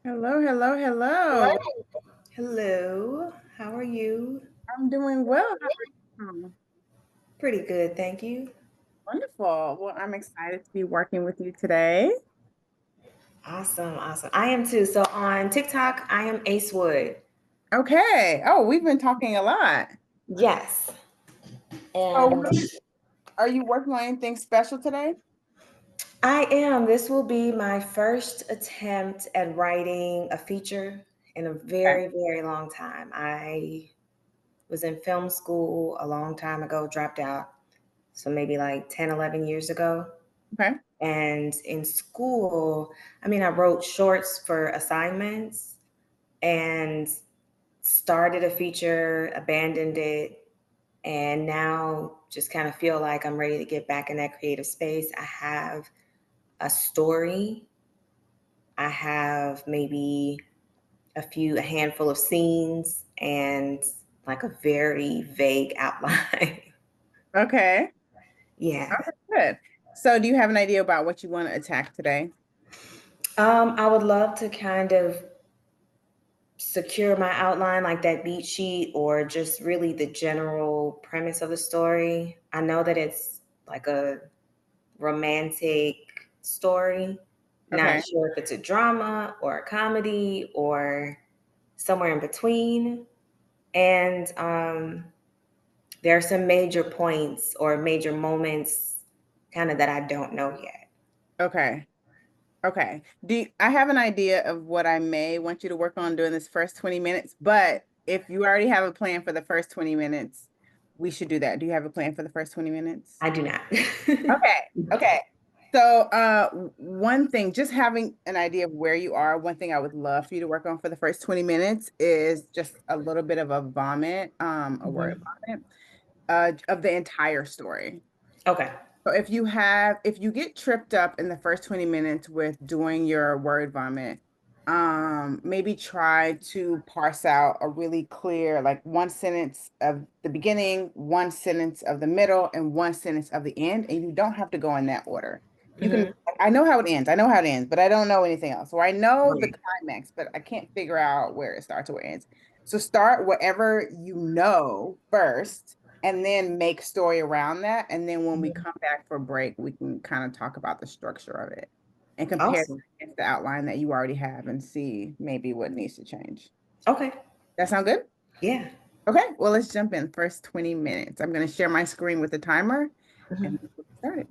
Hello, hello, Hello. hello. Hello. How are you? I'm doing well. How are you? Pretty good, thank you. Wonderful. Well, I'm excited to be working with you today. Awesome, awesome. I am too. So on TikTok, I am Ace Wood. Okay. Oh, we've been talking a lot. Yes. So, And are you working on anything special today? I am. This will be my first attempt at writing a feature in a Okay. very, very long time. I was in film school a long time ago, dropped out. So maybe like 10, 11 years ago. Okay. And in school, I wrote shorts for assignments and started a feature, abandoned it, and now just kind of feel like I'm ready to get back in that creative space. I have a story, I have maybe a handful of scenes, and like a very vague outline. Okay. Yeah. Okay, good. So, do you have an idea about what you want to attack today? I would love to kind of secure my outline, like that beat sheet, or just really the general premise of the story. I know that it's like a romantic story. Not Okay. sure if it's a drama or a comedy or somewhere in between. And there are some major points or major moments kind of that I don't know yet. Okay. Okay. I have an idea of what I may want you to work on during this first 20 minutes, but if you already have a plan for the first 20 minutes, we should do that. Do you have a plan for the first 20 minutes? I do not. Okay. Okay. So, one thing, just having an idea of where you are, one thing I would love for you to work on for the first 20 minutes is just a little bit of a vomit, a word Mhm. vomit, of the entire story. Okay. So if you get tripped up in the first 20 minutes with doing your word vomit, maybe try to parse out a really clear, like one sentence of the beginning, one sentence of the middle, and one sentence of the end. And you don't have to go in that order. You can, Hmm. I know how it ends. I know how it ends, but I don't know anything else. Or I know the Right. climax, but I can't figure out where it starts or where it ends. So start whatever you know first and then make story around that. And then when we Mhm. come back for break, we can kind of talk about the structure of it and compare it Awesome. against the outline that you already have and see maybe what needs to change. Okay. That sound good? Yeah. Okay, well, let's jump in. First 20 minutes. I'm going to share my screen with the timer and Mhm. we'll get started.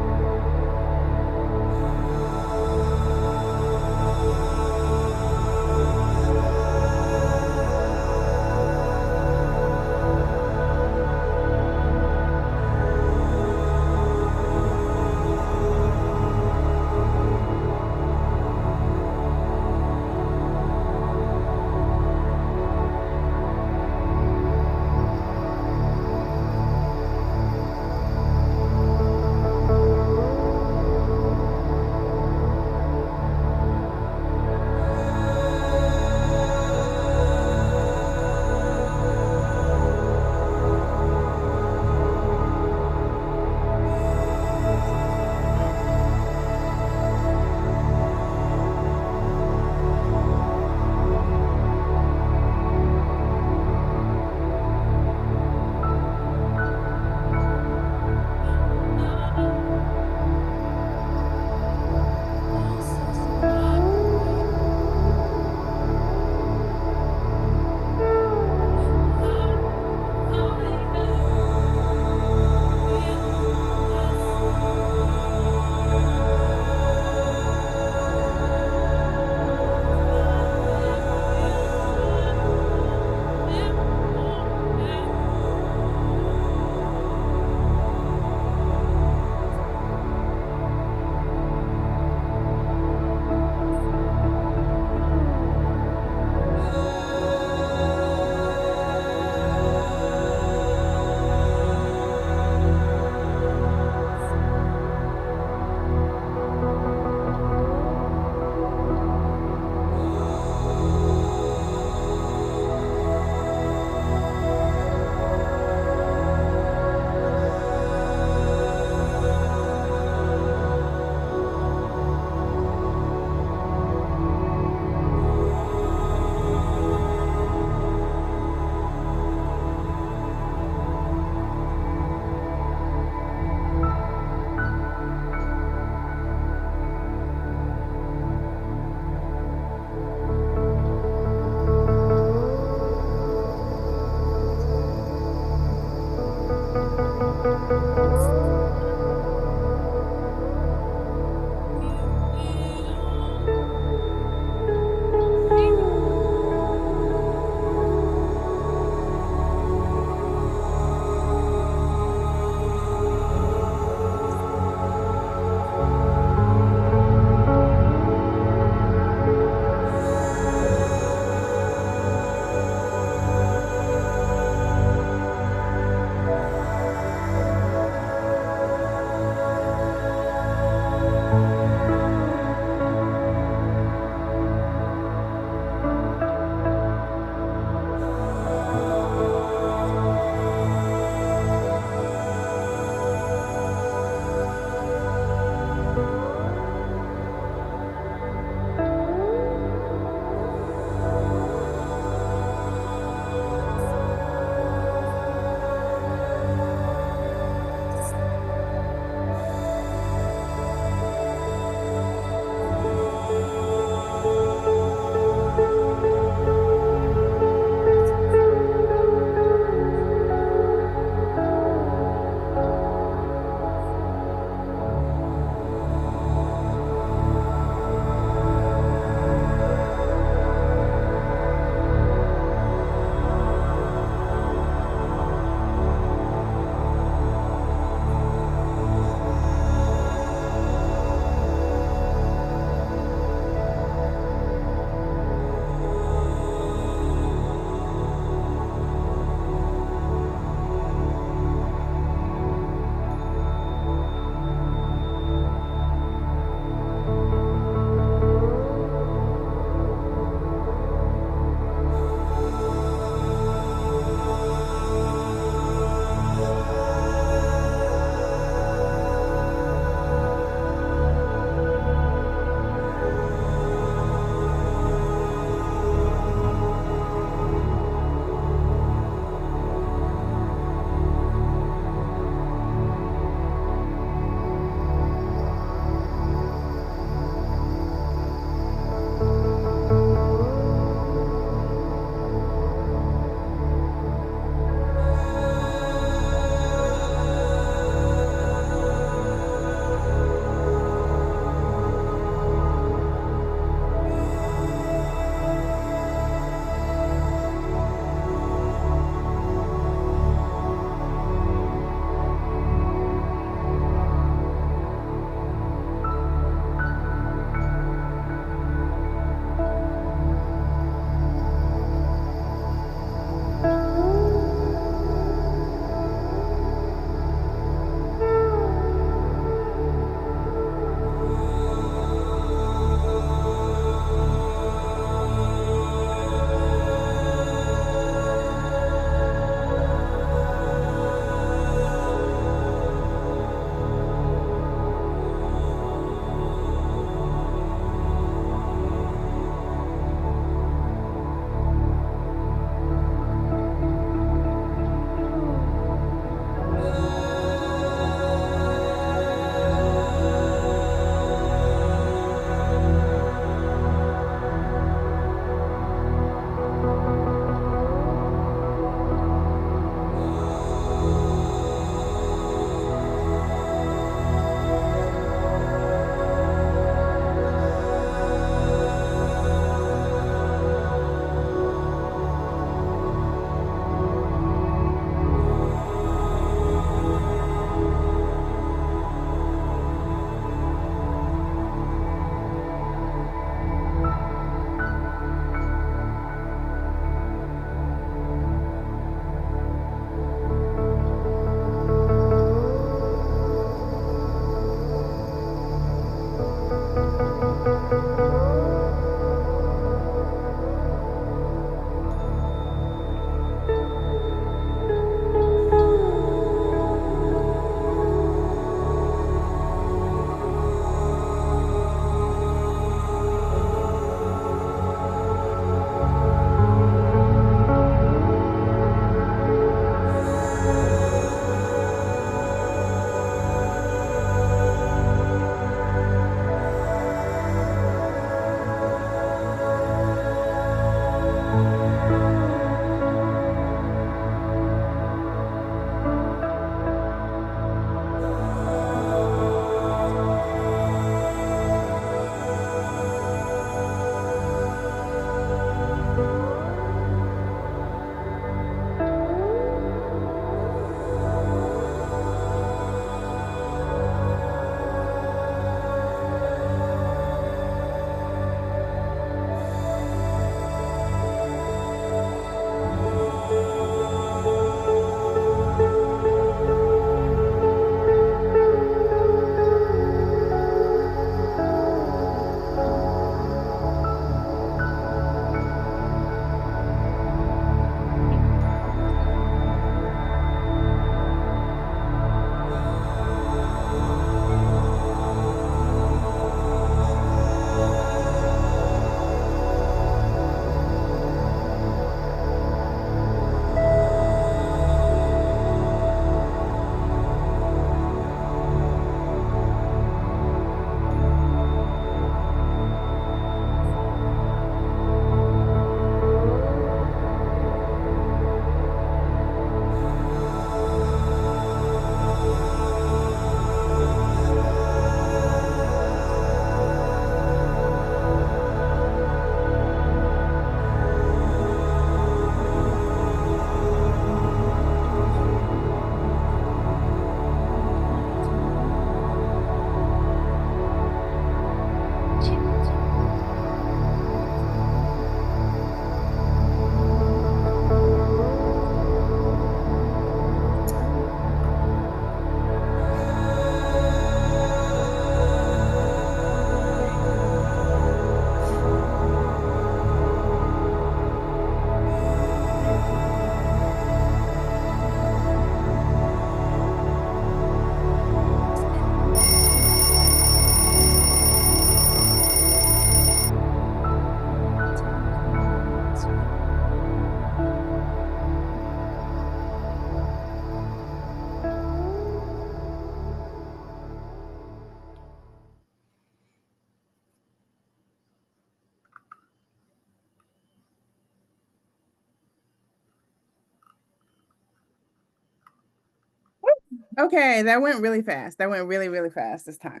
Okay, that went really fast. That went really, really fast this time.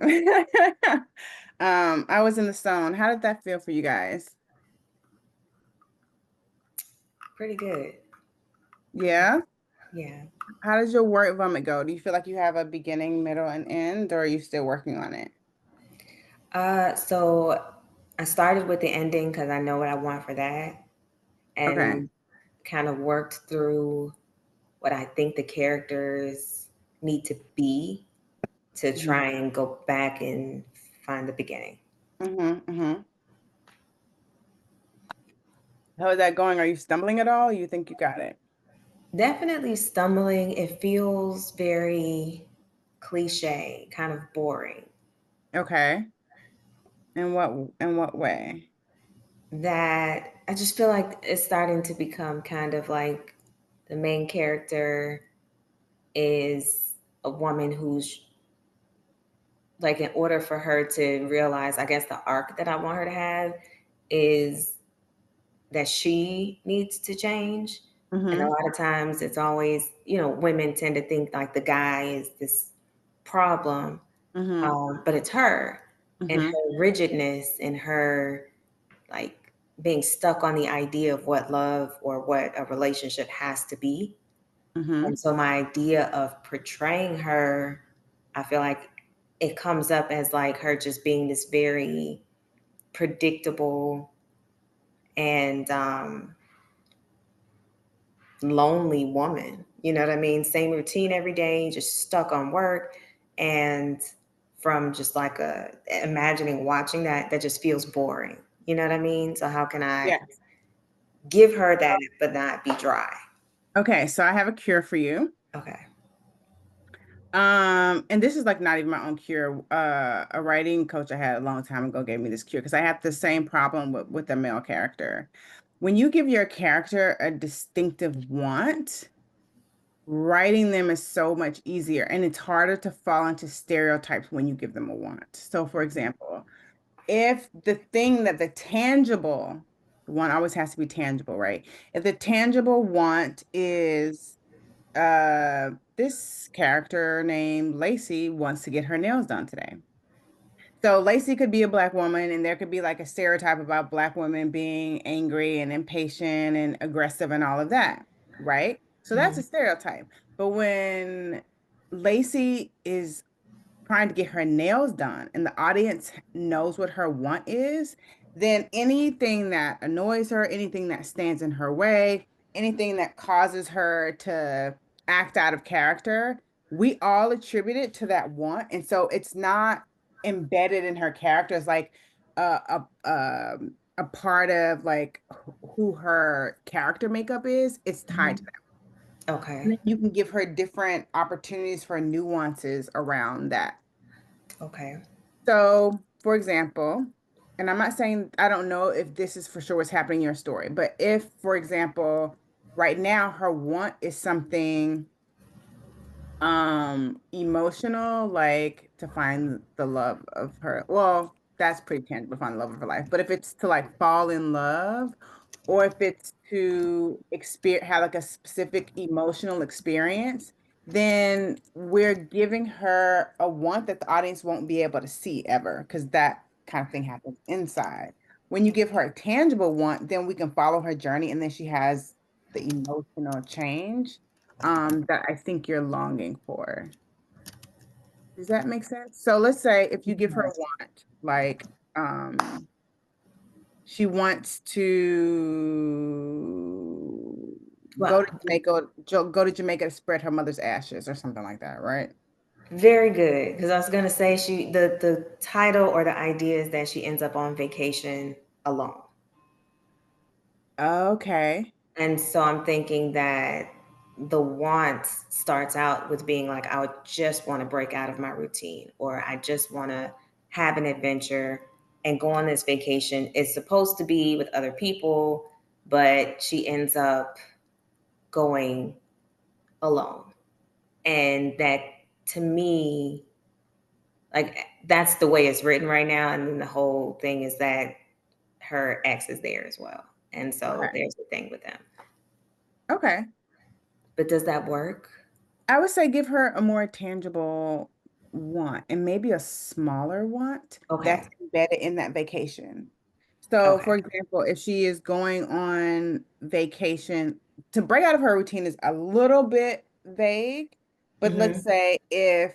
I was in the zone. How did that feel for you guys? Pretty good. Yeah. Yeah. How does your word vomit go? Do you feel like you have a beginning, middle, and end, or are you still working on it? So I started with the ending because I know what I want for that, Okay. and kind of worked through what I think the characters need to be to Mm-hmm. try and go back and find the beginning. Mm-hmm. How is that going? Are you stumbling at all? You think you got it? Definitely stumbling. It feels very cliche, kind of boring. Okay. In what way? That I just feel like it's starting to become kind of like the main character is a woman who's like, in order for her to realize, I guess, the arc that I want her to have is that she needs to change. And a Mm-hmm. lot of times it's always, women tend to think like the guy is this problem, Mm-hmm. but it's her and Mm-hmm. her rigidness and her like being stuck on the idea of what love or what a relationship has to be. Mm-hmm. And so my idea of portraying her, I feel like it comes up as like her just being this very predictable and lonely woman. You know what I mean? Same routine every day, just stuck on work. And from just like imagining watching that just feels boring. You know what I mean? So how can I Yes. give her that but not be dry? Okay, so I have a cure for you. Okay. And this is like not even my own cure. A writing coach I had a long time ago gave me this cure because I had the same problem with the male character. When you give your character a distinctive want, writing them is so much easier and it's harder to fall into stereotypes when you give them a want. So, for example, if the thing that the tangible one always has to be tangible, right? If the tangible want is this character named Lacey wants to get her nails done today. So Lacey could be a black woman, and there could be like a stereotype about black women being angry and impatient and aggressive and all of that, right? So that's a Mhm. stereotype. But when Lacey is trying to get her nails done and the audience knows what her want is, then anything that annoys her, anything that stands in her way, anything that causes her to act out of character, we all attribute it to that want. And so it's not embedded in her character. It's like a part of like who her character makeup is. It's tied to Mhm. that. And Okay. then you can give her different opportunities for nuances around that. Okay. So, for example, and I'm not saying I don't know if this is for sure what's happening in your story, but if, for example, right now her want is something emotional, like to find the love of her, well, that's pretty tangible, find the love of her life. But if it's to like fall in love, or if it's to experience have like a specific emotional experience, then we're giving her a want that the audience won't be able to see ever, because that kind of thing happens inside. When you give her a tangible want, then we can follow her journey, and then she has the emotional change that I think you're longing for. Does that make sense? So let's say if you give her a Yes. want, like she wants to Well, go to Jamaica to spread her mother's ashes or something like that, right? very good. Because I was gonna say the title or the idea is that she ends up on vacation alone. Okay. And so I'm thinking that the want starts out with being like, I would just want to break out of my routine, or I just want to have an adventure and go on this vacation. It's supposed to be with other people, but she ends up going alone. And that, to me, like, that's the way it's written right now. And then the whole thing is that her ex is there as well. And so Okay. there's the thing with them. Okay. But does that work? I would say give her a more tangible want and maybe a smaller want that's Okay. embedded in that vacation. So, Okay. for example, if she is going on vacation, to break out of her routine is a little bit vague, but let's Mm-hmm. say if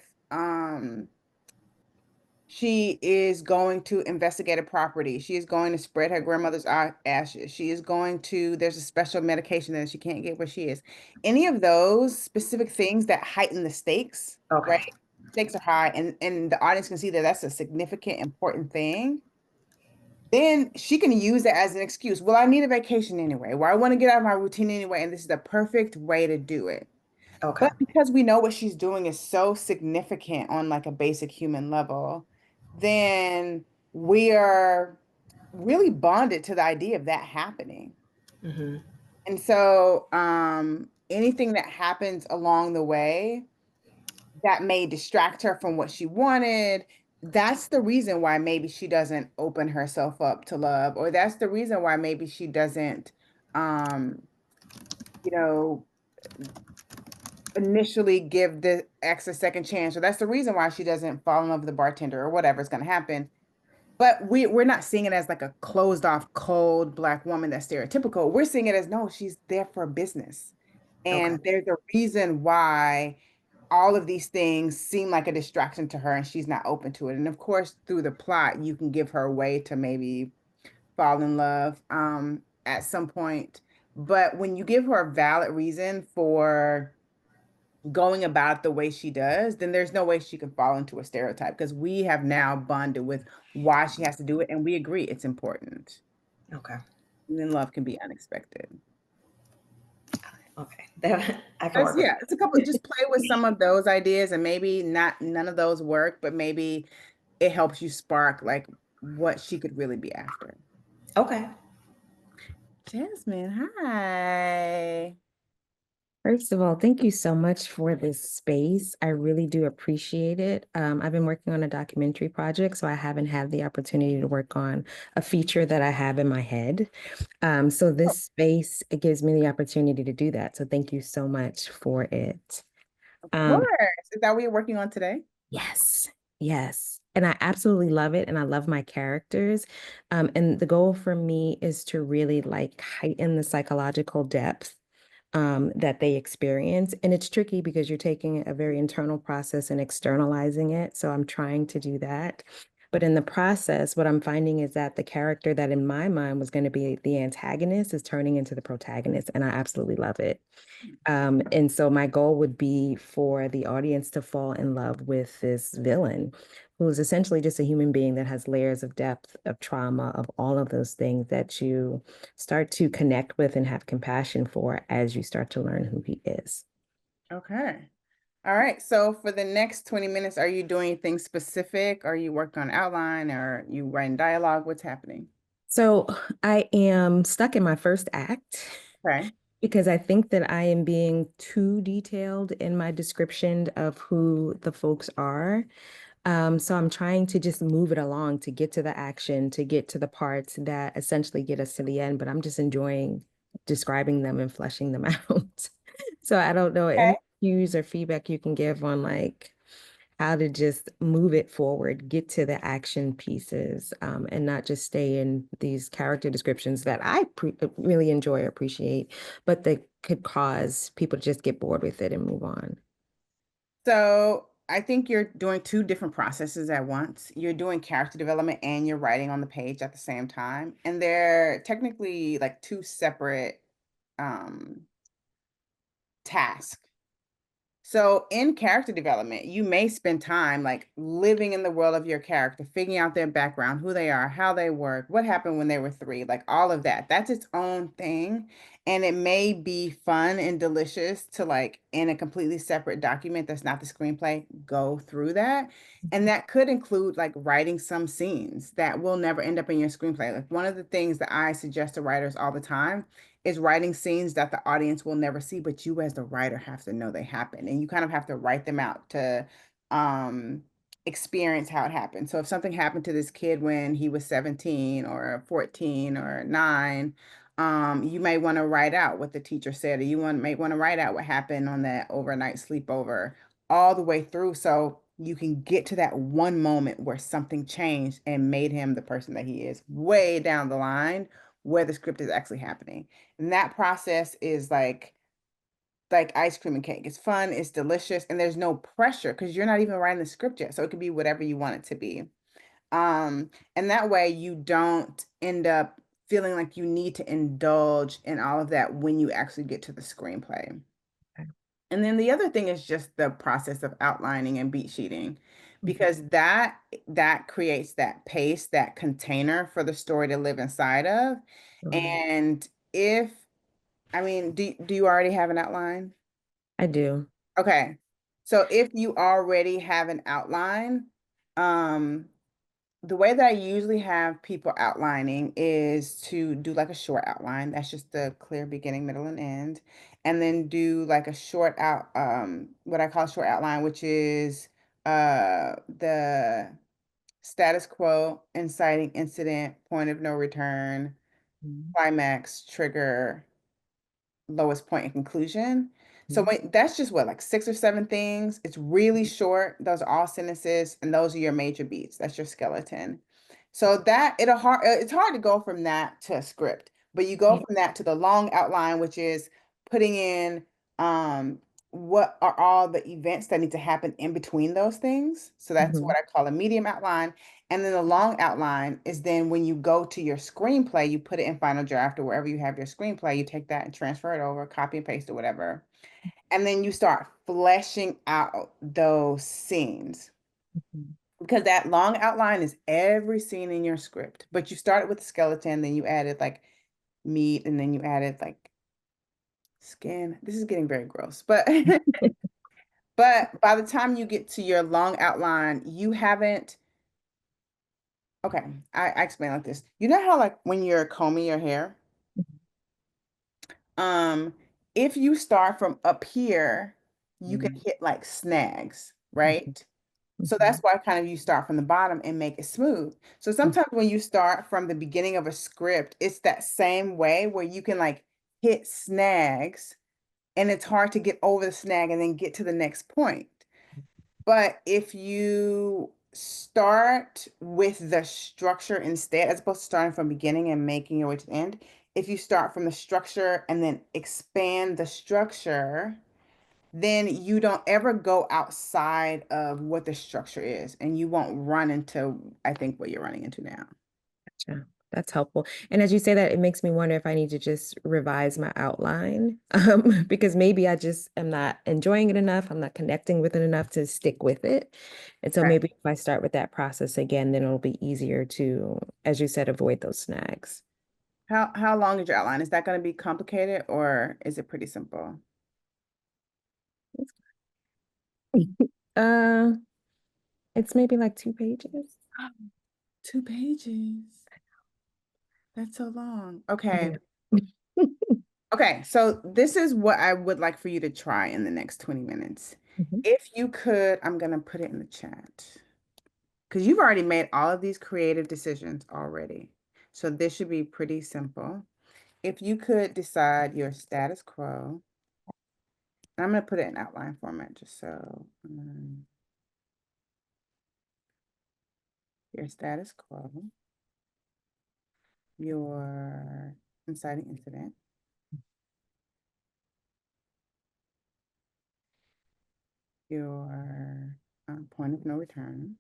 she is going to investigate a property. She is going to spread her grandmother's ashes. She is going to, there's a special medication that she can't get where she is. Any of those specific things that heighten the stakes, right? Okay. Stakes are high, and the audience can see that that's a significant, important thing. Then she can use it as an excuse. Well, I need a vacation anyway, or I want to get out of my routine anyway, and this is the perfect way to do it. Okay. But because we know what she's doing is so significant on like a basic human level, then we are really bonded to the idea of that happening. Mm-hmm. And so anything that happens along the way that may distract her from what she wanted, that's the reason why maybe she doesn't open herself up to love, or that's the reason why maybe she doesn't um, you know, initially give the ex a second chance. So that's the reason why she doesn't fall in love with the bartender or whatever's going to happen. But we're not seeing it as like a closed off, cold black woman that's stereotypical. We're seeing it as no, she's there for business. Okay. And there's a reason why all of these things seem like a distraction to her and she's not open to it. And of course, through the plot, you can give her a way to maybe fall in love at some point. But when you give her a valid reason for going about the way she does, then there's no way she can fall into a stereotype because we have now bonded with why she has to do it, and we agree it's important. Okay. And then love can be unexpected. Okay. That I can That's, work with yeah, it's a couple, that. just play with some of those ideas and maybe not none of those work, but maybe it helps you spark like what she could really be after. Okay. Jasmine, hi. First of all, thank you so much for this space. I really do appreciate it. I've been working on a documentary project, so I haven't had the opportunity to work on a feature that I have in my head. So Oh, this space, it gives me the opportunity to do that. So thank you so much for it. of Um, course. Is that what you're working on today? yes, yes. And I absolutely love it. And I love my characters. And the goal for me is to really like heighten the psychological depth that they experience. And it's tricky because you're taking a very internal process and externalizing it. So I'm trying to do that. But in the process, what I'm finding is that the character that in my mind was going to be the antagonist is turning into the protagonist. And I absolutely love it. And so my goal would be for the audience to fall in love with this villain who is essentially just a human being that has layers of depth, of trauma, of all of those things that you start to connect with and have compassion for as you start to learn who he is. Okay. All right. So for the next 20 minutes, are you doing anything specific? Are you working on outline or you writing dialogue? What's happening? So I am stuck in my first act Okay. because I think that I am being too detailed in my description of who the folks are. So I'm trying to just move it along to get to the action, to get to the parts that essentially get us to the end, but I'm just enjoying describing them and fleshing them out. So I don't know Okay. any cues or feedback you can give on like how to just move it forward, get to the action pieces, and not just stay in these character descriptions that I really enjoy, appreciate, but that could cause people to just get bored with it and move on. So I think you're doing two different processes at once. You're doing character development and you're writing on the page at the same time. And they're technically like two separate um, tasks. So in character development, you may spend time like living in the world of your character, figuring out their background, who they are, how they work, what happened when they were three, like all of that. That's its own thing. And it may be fun and delicious to like in a completely separate document that's not the screenplay, go through that. And that could include like writing some scenes that will never end up in your screenplay. Like one of the things that I suggest to writers all the time is writing scenes that the audience will never see, but you as the writer have to know they happen. And you kind of have to write them out to um, experience how it happened. So if something happened to this kid when he was 17 or 14 or 9, You may want to write out what the teacher said, or may want to write out what happened on that overnight sleepover all the way through so you can get to that one moment where something changed and made him the person that he is way down the line where the script is actually happening. And that process is like ice cream and cake. It's fun, it's delicious, and there's no pressure because you're not even writing the script yet. So it could be whatever you want it to be. And that way you don't end up feeling like you need to indulge in all of that when you actually get to the screenplay. Okay. And then the other thing is just the process of outlining and beat sheeting, Mhm. because that creates that pace, that container for the story to live inside of. Right. And if, I mean, do you already have an outline? I do. Okay. So if you already have an outline, um, the way that I usually have people outlining is to do like a short outline. That's just the clear beginning, middle, and end. And then do like a short what I call a short outline, which is the status quo, inciting incident, point of no return, Mhm. climax, trigger, lowest point in conclusion. So Mhm. that's just what, like 6 or 7 things. It's really short. Those are all sentences, and those are your major beats. That's your skeleton. So it's hard to go from that to a script, but you go Yeah. from that to the long outline, which is putting in um what are all the events that need to happen in between those things. So that's what Mhm. I call a medium outline. And then the long outline is then when you go to your screenplay, you put it in Final Draft or wherever you have your screenplay, you take that and transfer it over, copy and paste or whatever. And then you start fleshing out those scenes. Mhm. Because that long outline is every scene in your script. But you started with the skeleton, then you added like meat, and then you added like skin. This is getting very gross. But but by the time you get to your long outline, you haven't. Okay, I explain like this. You know how like when you're combing your hair, um, if you start from up here, you can Mhm. hit like snags, Mhm. right? So that's Mhm. why kind of you start from the bottom and make it smooth. So Mhm. sometimes when you start from the beginning of a script, it's that same way where you can like hit snags and it's hard to get over the snag and then get to the next point. But if you start with the structure instead, as opposed to starting from beginning and making your way to the end, if you start from the structure and then expand the structure, then you don't ever go outside of what the structure is, and you won't run into, I think, what you're running into now. Gotcha. That's helpful. And as you say that, it makes me wonder if I need to just revise my outline, because maybe I just am not enjoying it enough. I'm not connecting with it enough to stick with it. And so Right. maybe if I start with that process again, then it'll be easier to, as you said, avoid those snags. How long is your outline? Is that going to be complicated or is it pretty simple? Uh, it's maybe like 2 pages. 2 pages. That's so long. Okay. Yeah. Okay, so this is what I would like for you to try in the next 20 minutes. Mhm. If you could, I'm gonna put it in the chat because you've already made all of these creative decisions already. So this should be pretty simple. If you could decide your status quo, and I'm gonna put it in outline format just so your status quo, your inciting incident, your point of no return,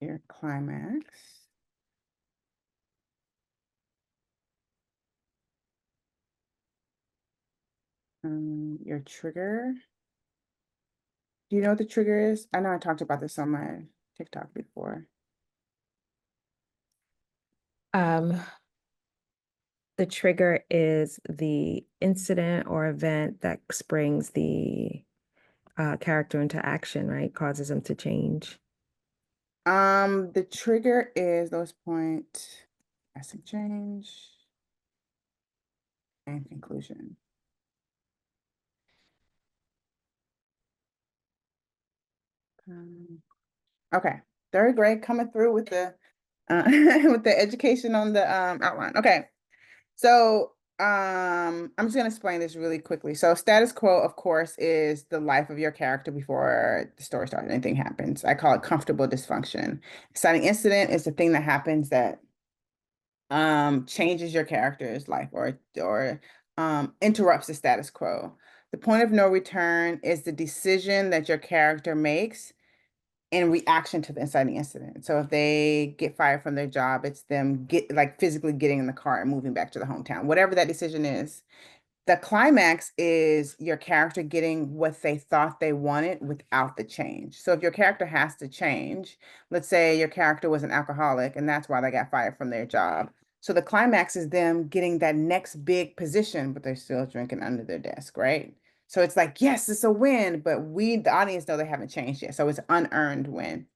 your climax, your trigger. Do you know what the trigger is? I know I talked about this on my TikTok before. Um, the trigger is the incident or event that springs the character into action, right? Causes them to change. The trigger is those point, drastic change, and conclusion. Um, Okay. Third grade coming through with the with the education on the outline. Okay. So I'm just gonna explain this really quickly. So status quo, of course, is the life of your character before the story starts, anything happens. I call it comfortable dysfunction. Exciting incident is the thing that happens that changes your character's life or interrupts the status quo. The point of no return is the decision that your character makes in reaction to the inciting incident. So if they get fired from their job, it's them get like physically getting in the car and moving back to the hometown, whatever that decision is. The climax is your character getting what they thought they wanted without the change. So if your character has to change, let's say your character was an alcoholic and that's why they got fired from their job. So the climax is them getting that next big position, but they're still drinking under their desk, right? So it's like, yes, it's a win, but we, the audience, know they haven't changed yet. So it's unearned win.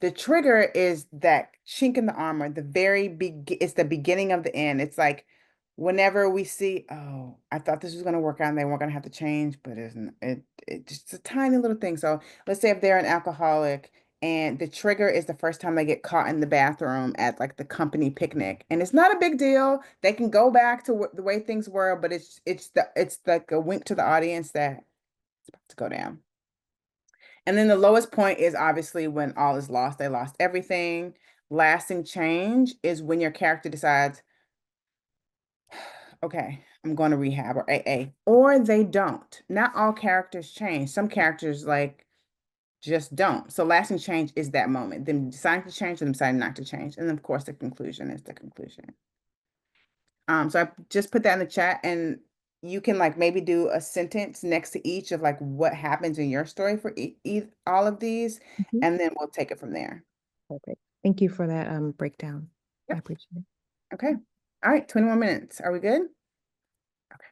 The trigger is that chink in the armor, the very big, it's the beginning of the end. It's like whenever we see, oh, I thought this was going to work out and they weren't going to have to change, but it just a tiny little thing. So let's say if they're an alcoholic and the trigger is the first time they get caught in the bathroom at like the company picnic, and it's not a big deal. They can go back to the way things were, but it's like a wink to the audience that it's about to go down. And then the lowest point is obviously when all is lost, they lost everything. Lasting change is when your character decides, okay, I'm going to rehab or AA, or they don't. Not all characters change. Some characters like just don't. So lasting change is that moment, them deciding to change and them deciding not to change. And then of course the conclusion is the conclusion. So I just put that in the chat and you can like maybe do a sentence next to each of like what happens in your story for all of these, Mhm. and then we'll take it from there. Perfect. Thank you for that breakdown. I Yep. appreciate it. Okay. All right, 21 minutes. Are we good? Okay.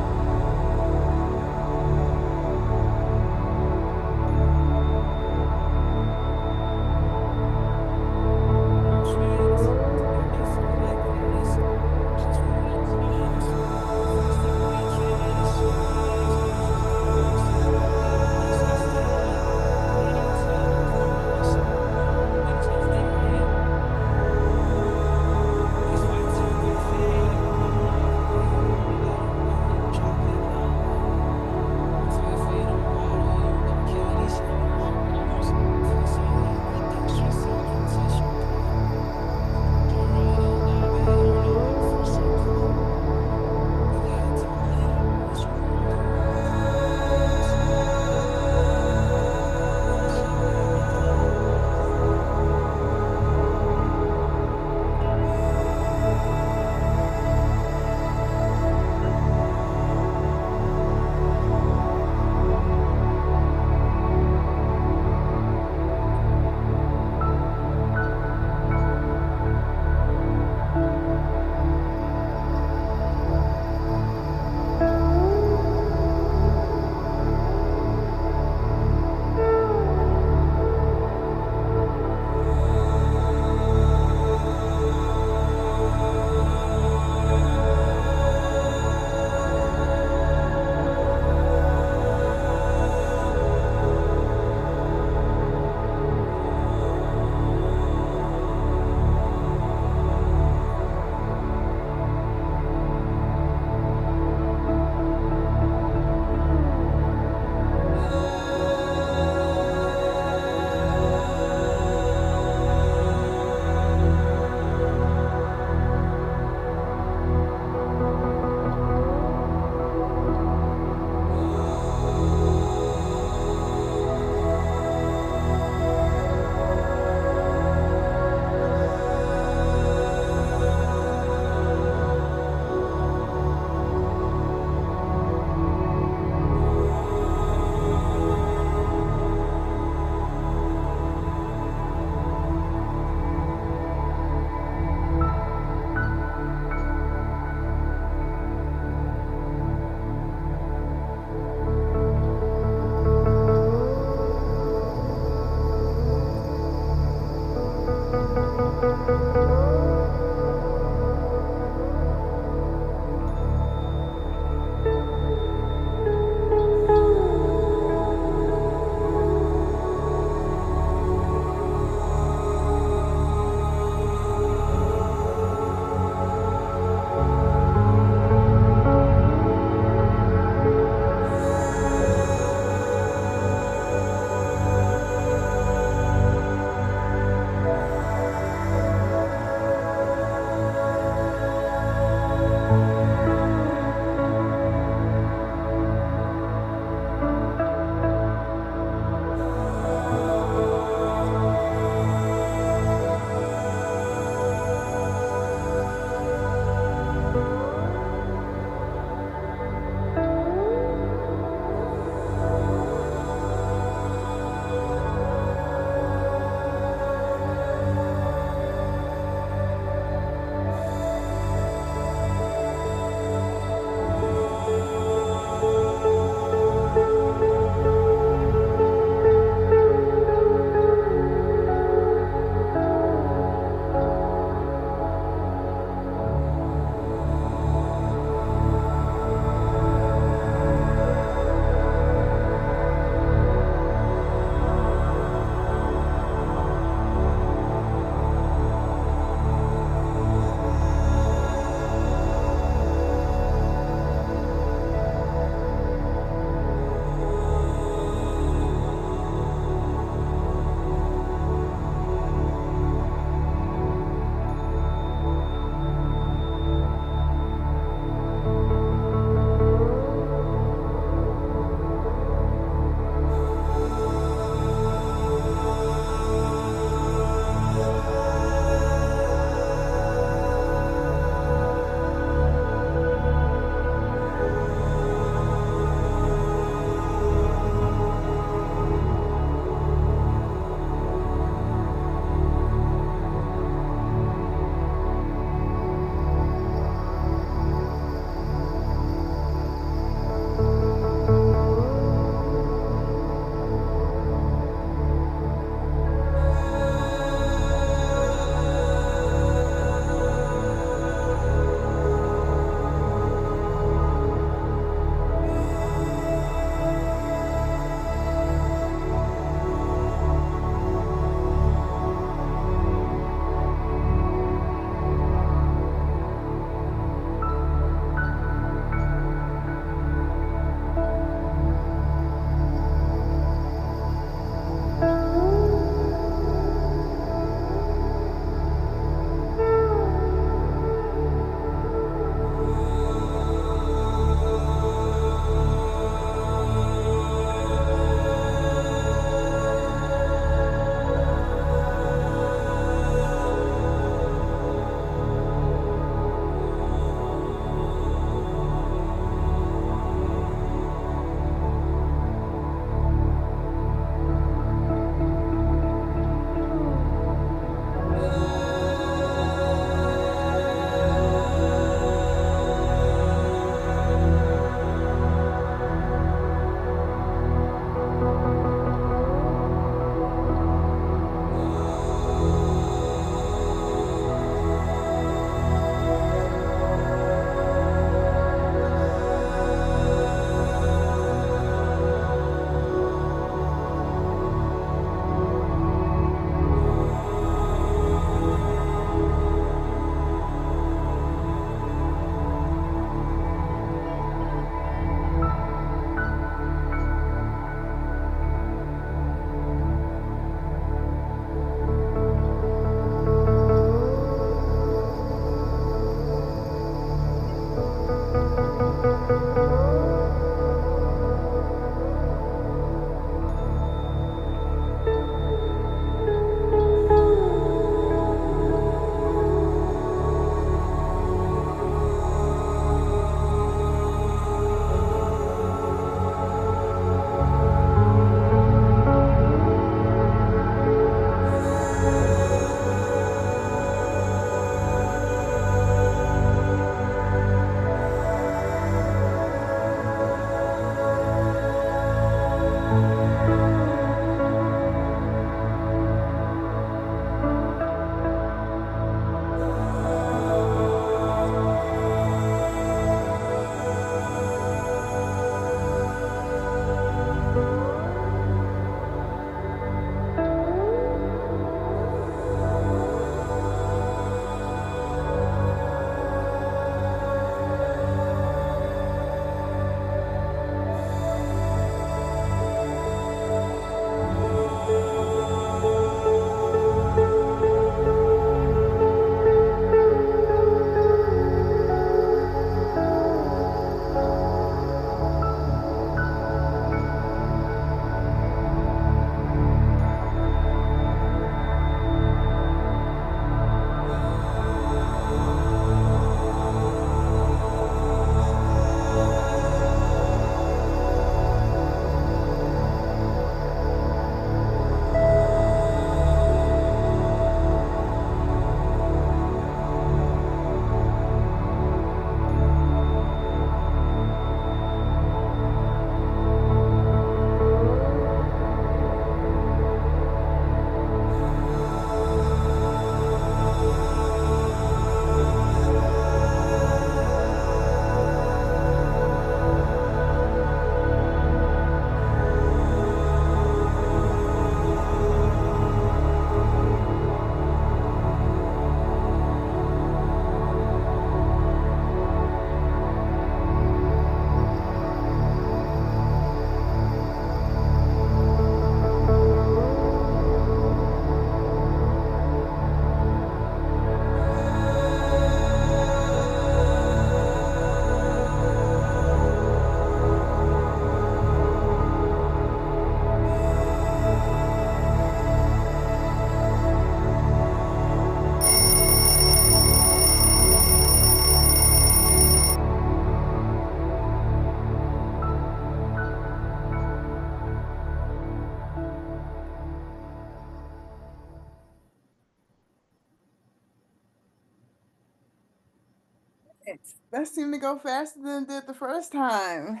That seemed to go faster than it did the first time.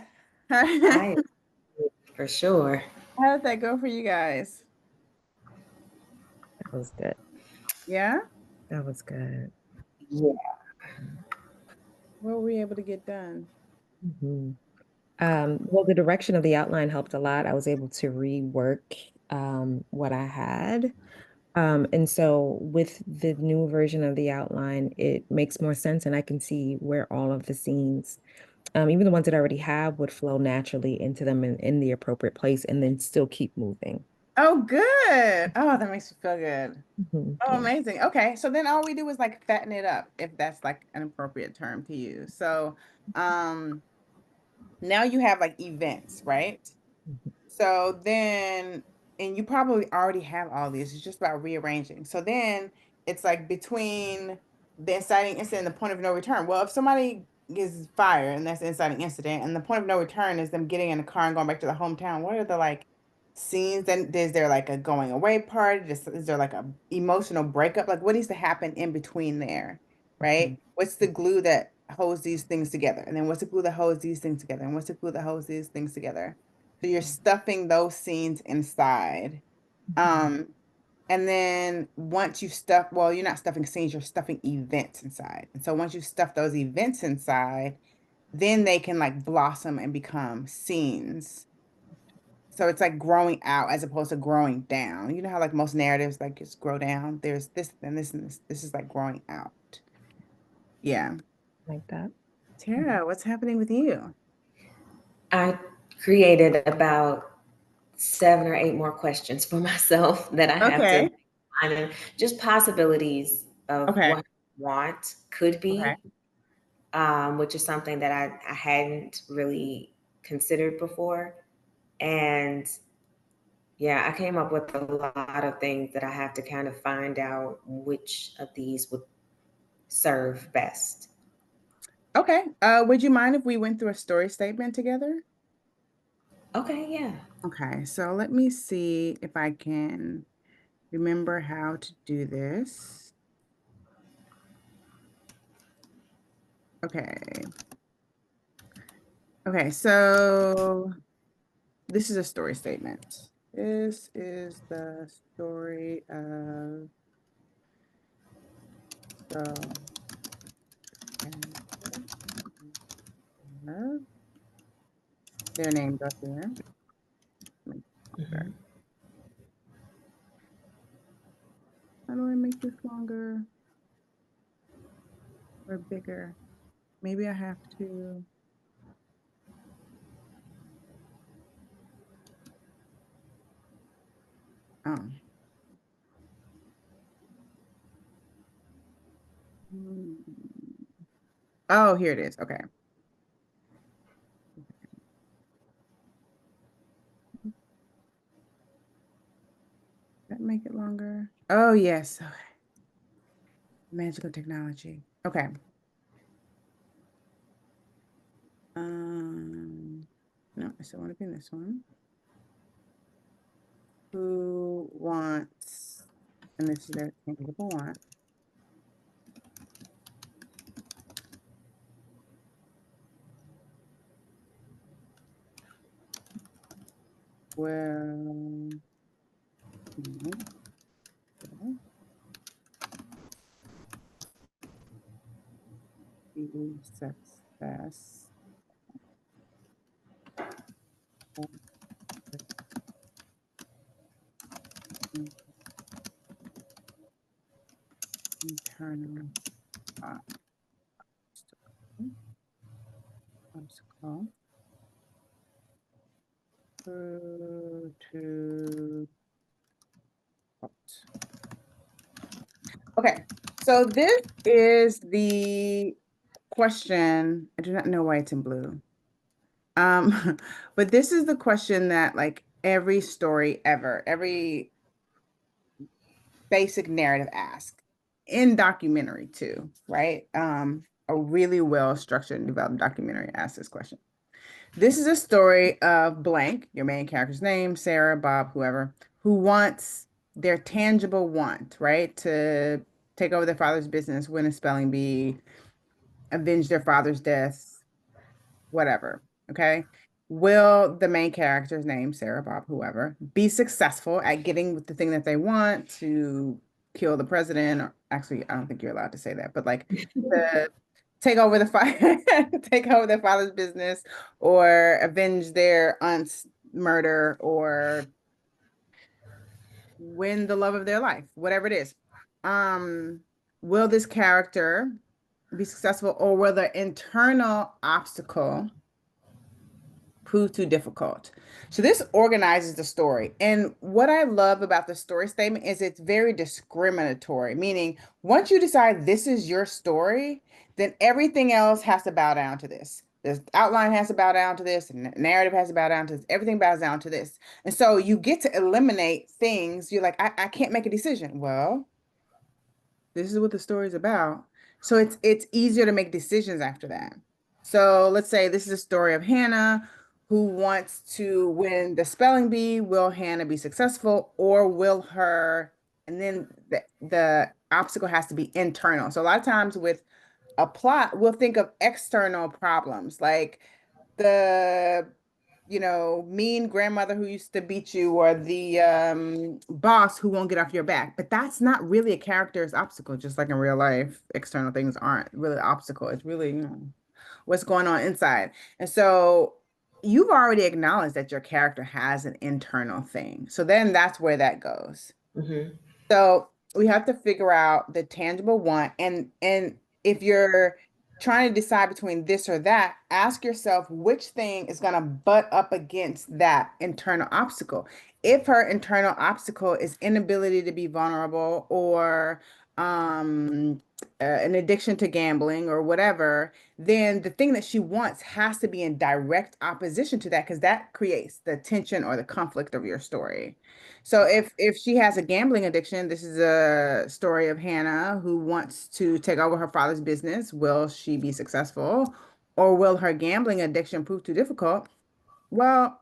I How for sure. did that go for you guys? That was good. Yeah? That was good. Yeah. What were we able to get done? Mhm. Well, the direction of the outline helped a lot. I was able to rework what I had. And so with the new version of the outline, it makes more sense and I can see where all of the scenes, even the ones that I already have, would flow naturally into them in the appropriate place and then still keep moving. Oh, good. Oh, that makes me feel good. Mhm. Oh, Yeah. amazing. Okay, so then all we do is like fatten it up, if that's like an appropriate term to use. So, um, now you have like events, right? Mhm. So then, and you probably already have all these, it's just about rearranging. So then it's like between the inciting incident and the point of no return. Well, if somebody gets fired and that's the inciting incident, and the point of no return is them getting in the car and going back to the hometown, what are the like scenes? Then is there like a going away party? Is there like a emotional breakup? Like what needs to happen in between there, Mhm. right? What's the glue that holds these things together? And then what's the glue that holds these things together? And what's the glue that holds these things together? So you're stuffing those scenes inside. Mhm. Um, and then once you stuff, well, you're not stuffing scenes, you're stuffing events inside. And so once you stuff those events inside, then they can like blossom and become scenes. So it's like growing out as opposed to growing down. You know how like most narratives like just grow down? There's this and this and this. This is like growing out. Yeah. Like that. Mhm. Tara, what's happening with you? I created about 7 or 8 more questions for myself that I have to Okay. find, and just possibilities of Okay. what I want could Okay. be, which is something that I hadn't really considered before. And yeah, I came up with a lot of things that I have to kind of find out which of these would serve best. Okay. Would you mind if we went through a story statement together? Okay, yeah. Okay, so let me see if I can remember how to do this. Okay. Okay, so this is a story statement. This is the story of the character. Their names up there. Make it longer. Mhm. How do I make this longer or bigger? Maybe I have to. Oh. Hmm. Oh, here it is. Okay. That make it longer. Oh, yes. Okay. Magical technology. Okay. No, I still want to be in this one. Who wants, and this is their tangible want, will make the be success of the internal obstacle, obstacle to halt. Okay, so this is the question. I do not know why it's in blue. But this is the question that like every story ever, every basic narrative asks in documentary too, right? A really well structured and developed documentary asks this question. This is a story of blank, your main character's name, Sarah, Bob, whoever, who wants their tangible want, right? To take over their father's business, win a spelling bee, avenge their father's death, whatever. Okay. Will the main character's name, Sarah, Bob, whoever, be successful at getting the thing that they want to kill the president? Or actually, I don't think you're allowed to say that, but like to take over the take over their father's business, or avenge their aunt's murder, or win the love of their life, whatever it is. Um, will this character be successful, or will the internal obstacle prove too difficult? So this organizes the story. And what I love about the story statement is it's very discriminatory, meaning once you decide this is your story, then everything else has to bow down to this. The outline has to bow down to this, and the narrative has to bow down to this. Everything bows down to this. And so you get to eliminate things. You're like, I can't make a decision. Well, this is what the story's about. So it's easier to make decisions after that. So let's say this is a story of Hannah who wants to win the spelling bee. Will Hannah be successful, or will her, and then the obstacle has to be internal. So a lot of times with a plot, we'll think of external problems like the mean grandmother who used to beat you, or the boss who won't get off your back. But that's not really a character's obstacle, just like in real life, external things aren't really the obstacle. It's really, what's going on inside. And so you've already acknowledged that your character has an internal thing. So then that's where that goes. Mm-hmm. So we have to figure out the tangible want, and if you're trying to decide between this or that, ask yourself which thing is going to butt up against that internal obstacle. If her internal obstacle is inability to be vulnerable, or an addiction to gambling or whatever, then the thing that she wants has to be in direct opposition to that, because that creates the tension or the conflict of your story. So if she has a gambling addiction, this is a story of Hannah who wants to take over her father's business. Will she be successful, or will her gambling addiction prove too difficult? Well,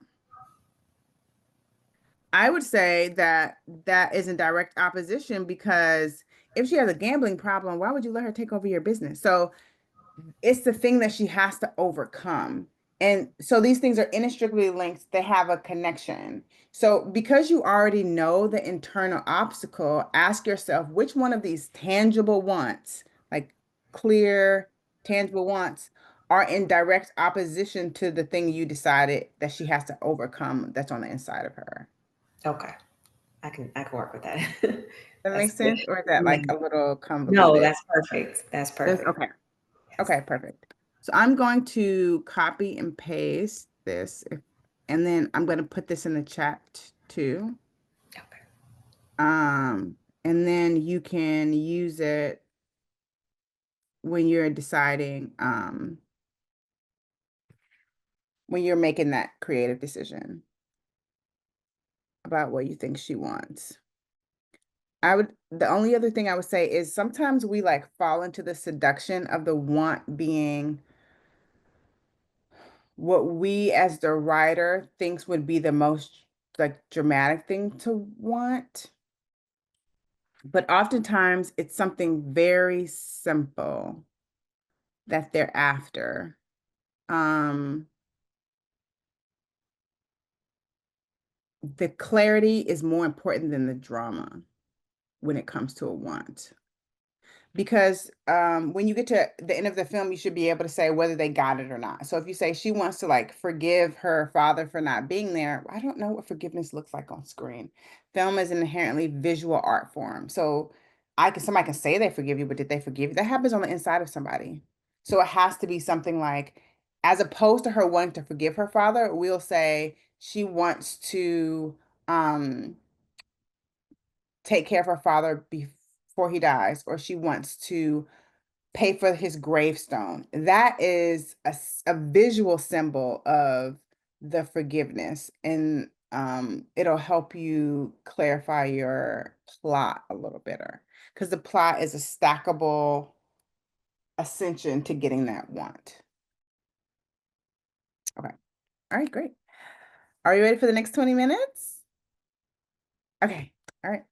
I would say that that is in direct opposition, because if she has a gambling problem, why would you let her take over your business? So it's the thing that she has to overcome. And so these things are inextricably linked. They have a connection. So because you already know the internal obstacle, ask yourself which one of these tangible wants, like clear, tangible wants, are in direct opposition to the thing you decided that she has to overcome that's on the inside of her. Okay. I can work with that. Does that That's make good. sense? Or is that Yeah. like a little No, convoluted? that's perfect. That's perfect. Okay. Yes. Okay, perfect. So I'm going to copy and paste this, and then I'm going to put this in the chat too. Okay. And then you can use it when you're deciding, when you're making that creative decision about what you think she wants. The only other thing I would say is sometimes we like fall into the seduction of the want being what we as the writer thinks would be the most like dramatic thing to want. But oftentimes it's something very simple that they're after. Um, the clarity is more important than the drama when it comes to a want. Because when you get to the end of the film, you should be able to say whether they got it or not. So if you say she wants to like forgive her father for not being there, I don't know what forgiveness looks like on screen. Film is an inherently visual art form. So somebody can say they forgive you, but did they forgive you? That happens on the inside of somebody. So it has to be something like, as opposed to her wanting to forgive her father, we'll say she wants to um take care of her father before he dies, or she wants to pay for his gravestone. That is a visual symbol of the forgiveness, and it'll help you clarify your plot a little better, because the plot is a stackable ascension to getting that want. Okay. All right, great. Are you ready for the next 20 minutes? Okay. All right.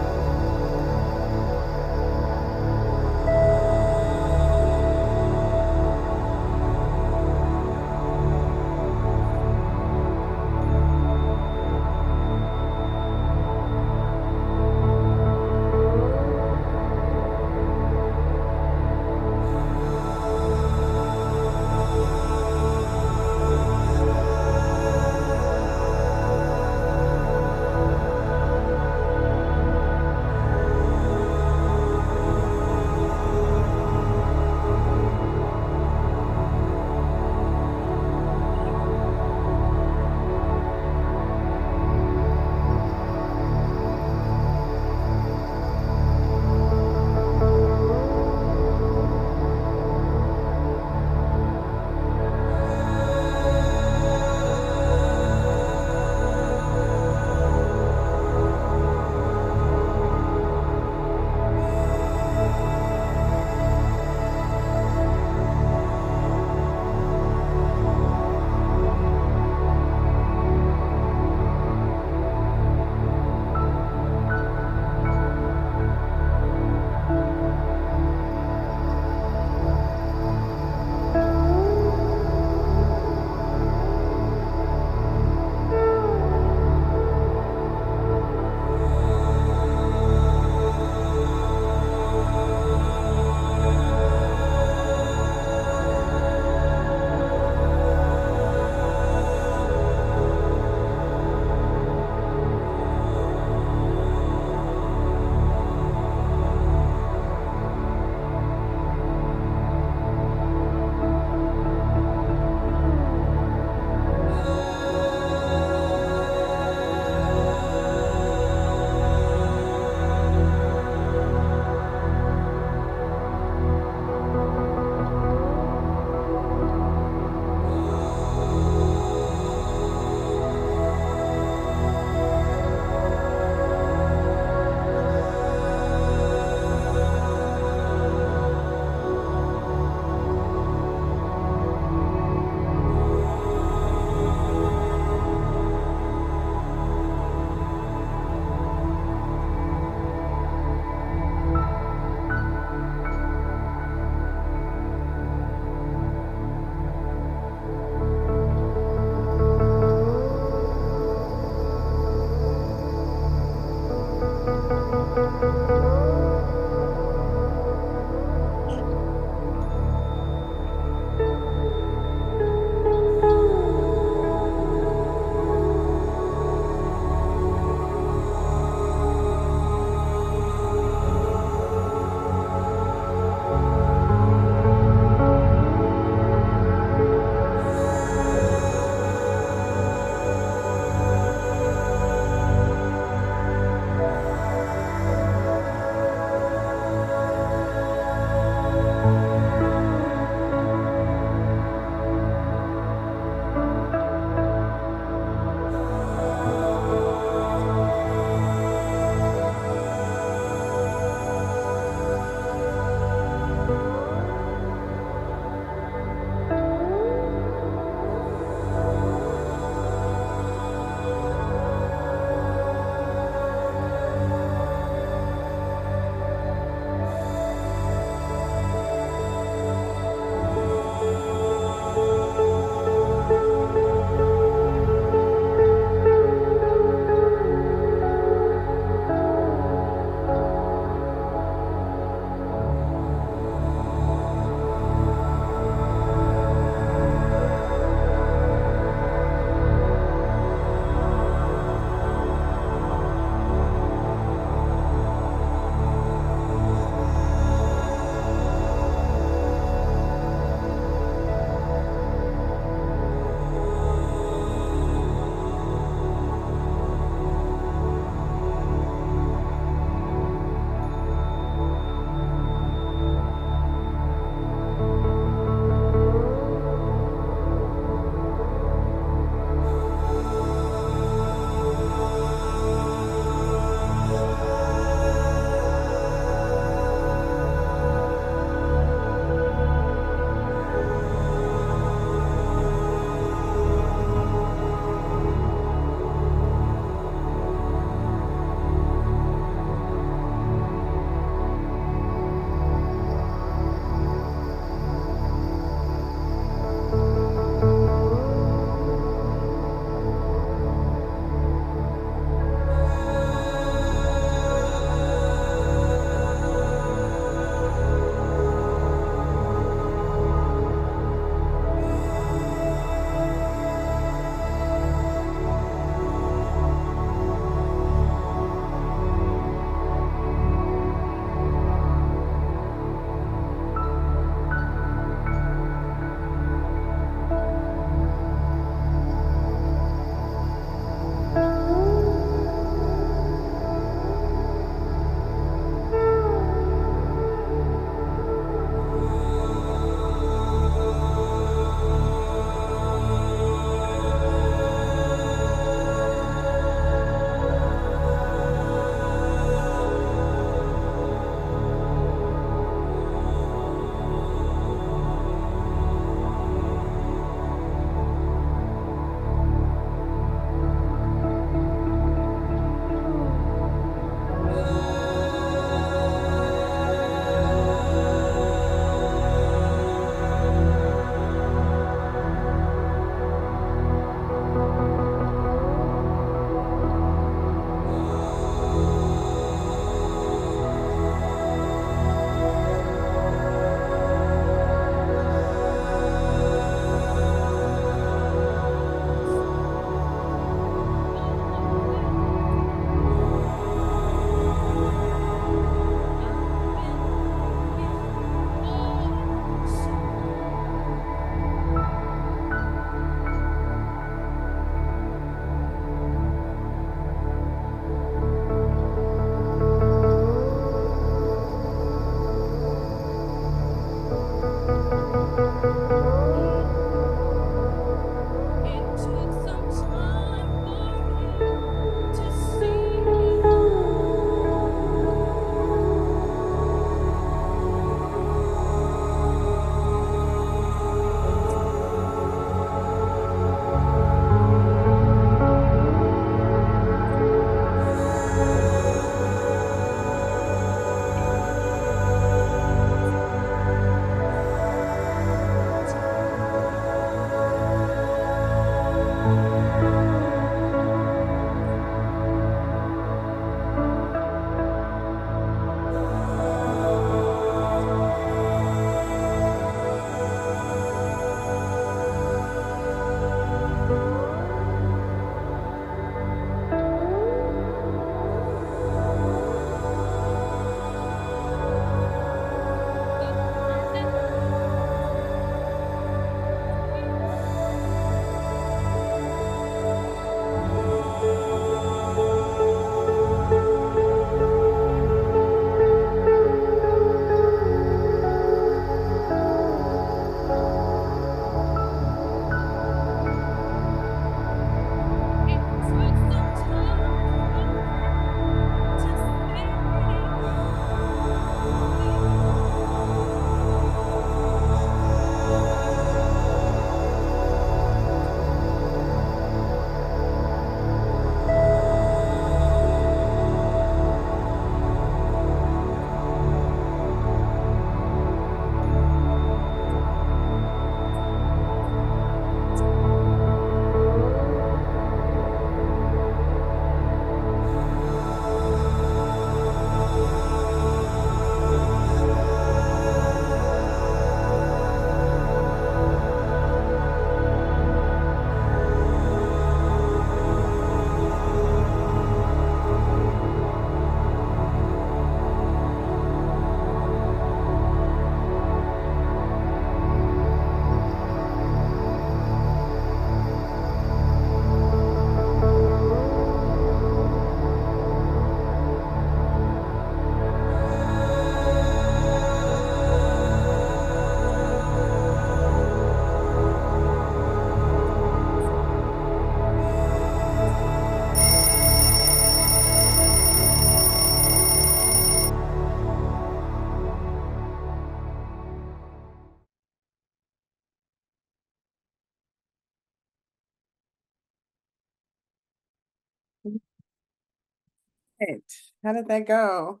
right. How did that go?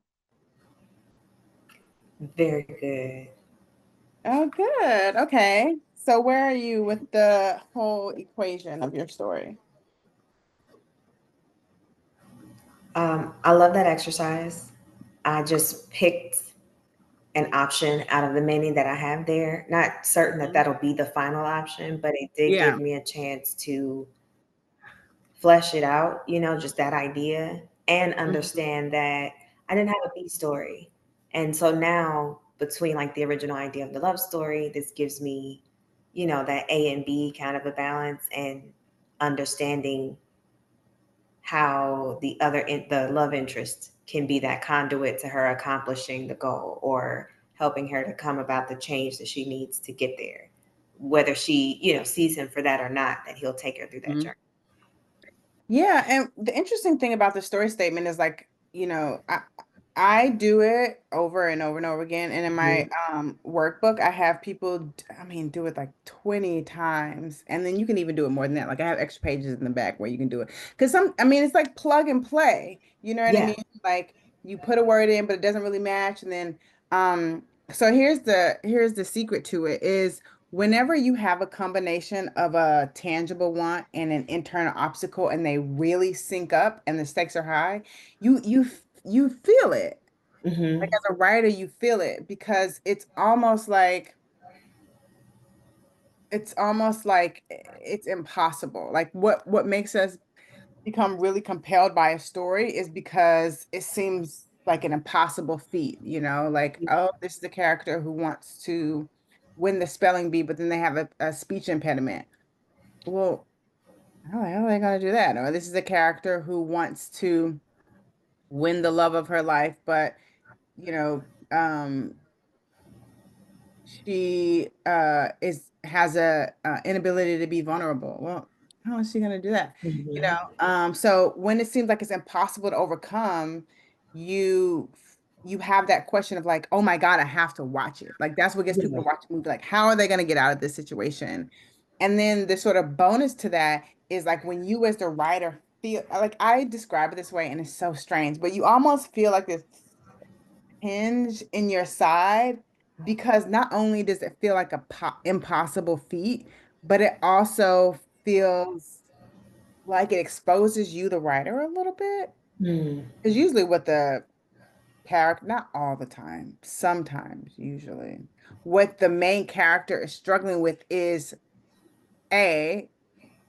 Very good. Oh, good. Okay. So where are you with the whole equation of your story? I love that exercise. I just picked an option out of the many that I have there. Not certain that Mhm. that'll be the final option, but it did Yeah. give me a chance to flesh it out, just that idea, and Mhm. understand that I didn't have a B story. And so now, between like the original idea of the love story, this gives me, that A and B kind of a balance, and understanding how the love interest can be that conduit to her accomplishing the goal, or helping her to come about the change that she needs to get there, whether she sees him for that or not, that he'll take her through that journey. Yeah, and the interesting thing about the story statement is like, I do it over and over and over again. And in my Mhm. workbook, I have people, I mean, do it like 20 times. And then you can even do it more than that. Like I have extra pages in the back where you can do it. Because I mean, it's like plug and play. You know what I Yeah. mean? Like you put a word in, but it doesn't really match. And then so here's the secret to it is whenever you have a combination of a tangible want and an internal obstacle and they really sync up and the stakes are high, you feel it. Like Hmm. as a writer, you feel it because it's almost like it's impossible. Like what makes us become really compelled by a story is because it seems like an impossible feat, like, oh, this is a character who wants to win the spelling bee, but then they have a speech impediment. Well, how the hell are they going to do that? Or this is a character who wants to win the love of her life, but you know, she is has a inability to be vulnerable. Well, how is she going to do that? Hmm. So when it seems like it's impossible to overcome, you you have that question of like, oh my God, I have to watch it. Like that's what gets people Yeah. to watch a movie. Like, how are they going to get out of this situation? And then the sort of bonus to that is like when you as the writer feel like I describe it this way, and it's so strange, but you almost feel like this hinge in your side because not only does it feel like a impossible feat, but it also feels like it exposes you, the writer, a little bit. Mm. Because usually what the character, not all the time, sometimes, usually, what the main character is struggling with is A,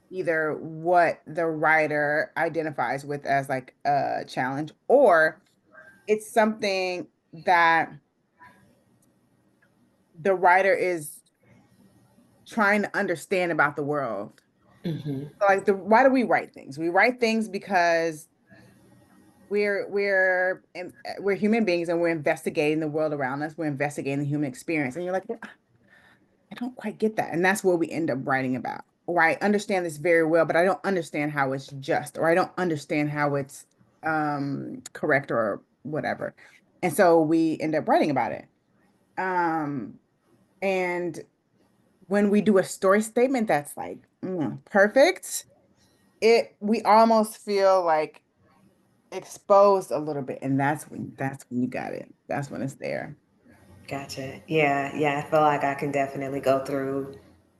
either what the writer identifies with as like a challenge, or it's something that the writer is trying to understand about the world. Hmm. So, like why do we write things? We write things because we're human beings and we're investigating the world around us. We're investigating the human experience. And you're like, "Well, I don't quite get that." And that's what we end up writing about. Or I understand this very well, but I don't understand how it's just, or I don't understand how it's correct or whatever. And so we end up writing about it. Um, and when we do a story statement that's like perfect, we almost feel like exposed a little bit, and that's when you got it. That's when it's there. Gotcha. Yeah, yeah. I feel like I can definitely go through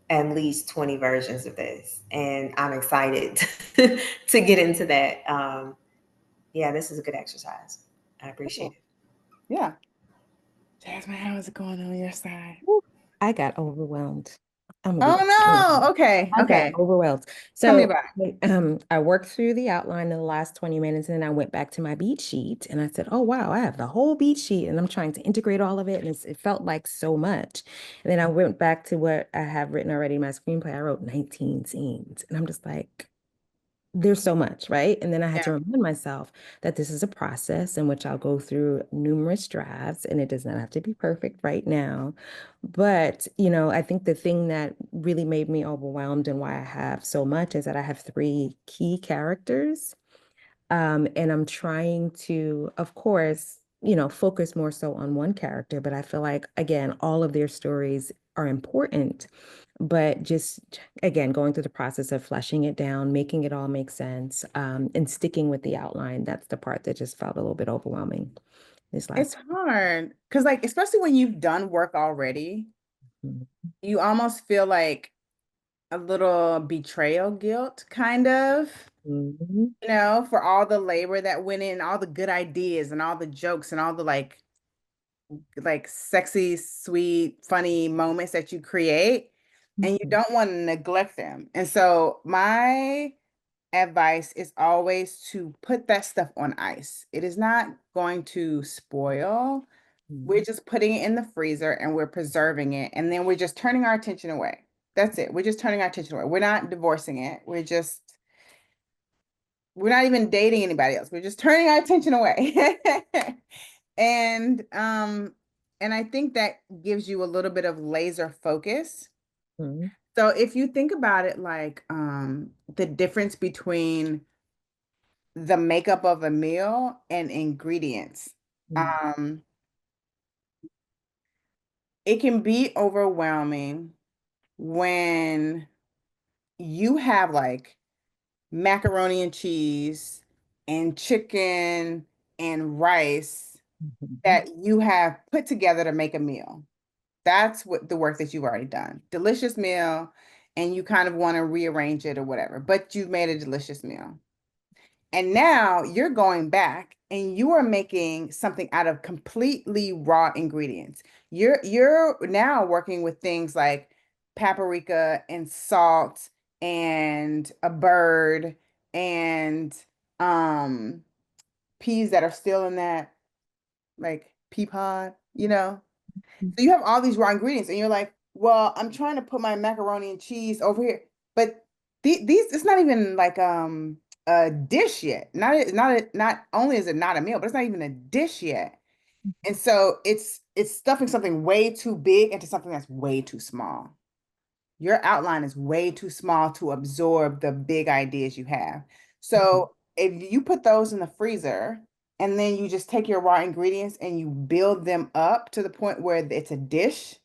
at least 20 versions of this, and I'm excited to get into that. Yeah, this is a good exercise. I appreciate Cool. it. Yeah. Jasmine, how is it going on your side? Woo, I got overwhelmed. I'm gonna be Oh honest. no. Okay. I got Okay. overwhelmed. Tell me So about I worked through the outline in the last 20 minutes, and then I went back to my beat sheet and I said, oh wow, I have the whole beat sheet and I'm trying to integrate all of it. And it felt like so much. And then I went back to what I have written already in my screenplay. I wrote 19 scenes. And I'm just like, there's so much, right? And then I had it. to remind myself that this is a process in which I'll go through numerous drafts and it does not have to be perfect right now. But, I think the thing that really made me overwhelmed and why I have so much is that I have three key characters. And I'm trying to, of course, focus more so on one character, but I feel like, again, all of their stories are important, but just, again, going through the process of fleshing it down, making it all make sense, and sticking with the outline, that's the part that just felt a little bit overwhelming this It's last. hard because, like, especially when you've done work already, Mhm. you almost feel like a little betrayal guilt, kind of, Mhm. for all the labor that went in, all the good ideas and all the jokes and all the like sexy, sweet, funny moments that you create, and you Mhm. don't want to neglect them. And so my advice is always to put that stuff on ice. It is not going to spoil. We're Mhm. just putting it in the freezer and we're preserving it. And then we're just turning our attention away. That's it. We're just turning our attention away. We're not divorcing it. We're not even dating anybody else. We're just turning our attention away. And and I think that gives you a little bit of laser focus. Mhm. So if you think about it like the difference between the makeup of a meal and ingredients, Mhm. um, it can be overwhelming when you have like macaroni and cheese and chicken and rice Mhm. that you have put together to make a meal. That's what the work that you've already done. Delicious meal, and you kind of want to rearrange it or whatever, but you've made a delicious meal. And now you're going back and you are making something out of completely raw ingredients. You're now working with things like paprika and salt and a bird and um peas that are still in that like pea pod. So you have all these raw ingredients, and you're like, well, I'm trying to put my macaroni and cheese over here, but these it's not even like a dish yet. Not only is it not a meal, but it's not even a dish yet. And so it's stuffing something way too big into something that's way too small. Your outline is way too small to absorb the big ideas you have. Mhm. So if you put those in the freezer and then you just take your raw ingredients and you build them up to the point where it's a dish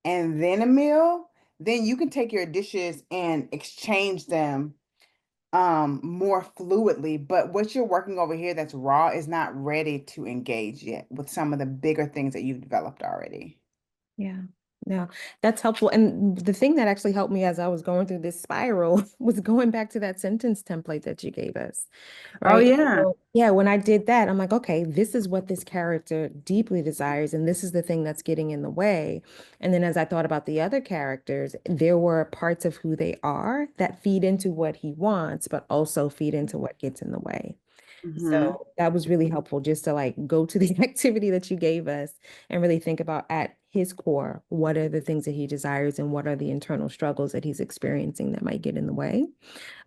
and then a meal, then you can take your dishes and exchange them more fluidly. But what you're working over here that's raw is not ready to engage yet with some of the bigger things that you've developed already. Yeah. No, that's helpful. And the thing that actually helped me as I was going through this spiral was going back to that sentence template that you gave us, Oh right? yeah. So, yeah, when I did that, I'm like, okay, this is what this character deeply desires, and this is the thing that's getting in the way. And then as I thought about the other characters, there were parts of who they are that feed into what he wants, but also feed into what gets in the way. Hmm. So that was really helpful just to like go to the activity that you gave us and really think about at his core, what are the things that he desires and what are the internal struggles that he's experiencing that might get in the way.